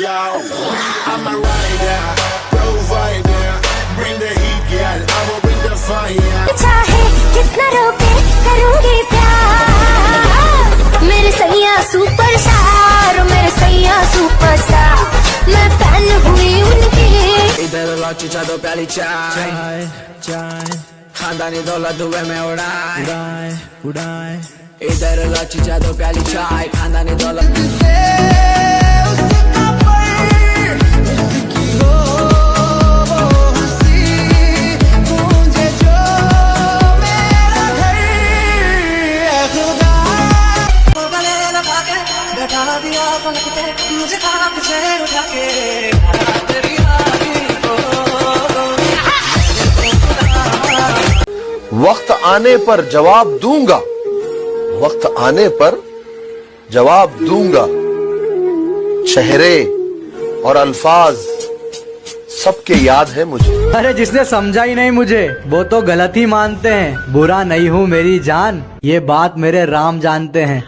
yo. I'm a rider, provider, bring the heat, girl. I will bring the fire. चाहे कितना रोके करूँगी प्यार, मेरे सैया सुपरस्टार, मेरे सैया सुपरस्टार, मैं फैन हुई उनकी। इधर लौची चादो प्याली चाय चाय, खानदानी दौलत दुबई में उड़ाए उड़ाए उड़ाए। इधर लौची चादो प्याली चाय, खानदानी दौलत मुझे खाक से उठा के वक्त आने पर जवाब दूंगा, वक्त आने पर जवाब दूंगा। चेहरे और अल्फाज सबके याद है मुझे। अरे जिसने समझा ही नहीं मुझे वो तो गलत ही मानते हैं। बुरा नहीं हूँ मेरी जान, ये बात मेरे राम जानते हैं।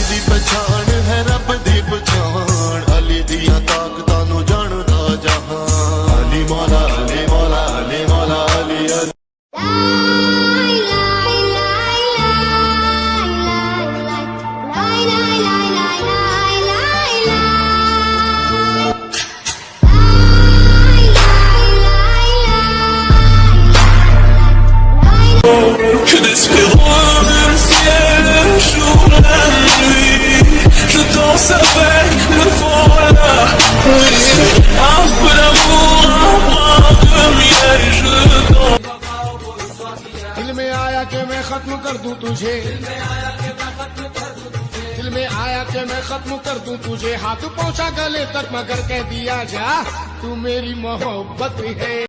दी पछाण है रब दी पछाण, अली दिया ताकता नु जानदा जहां। अली मौला अली मौला अली मौला अली अली। दिल में आया कि मैं खत्म कर दूं तुझे, दिल में आया कि मैं खत्म कर दूं तुझे। हाथ पहुंचा गले तक मगर कह दिया जा तू मेरी मोहब्बत है।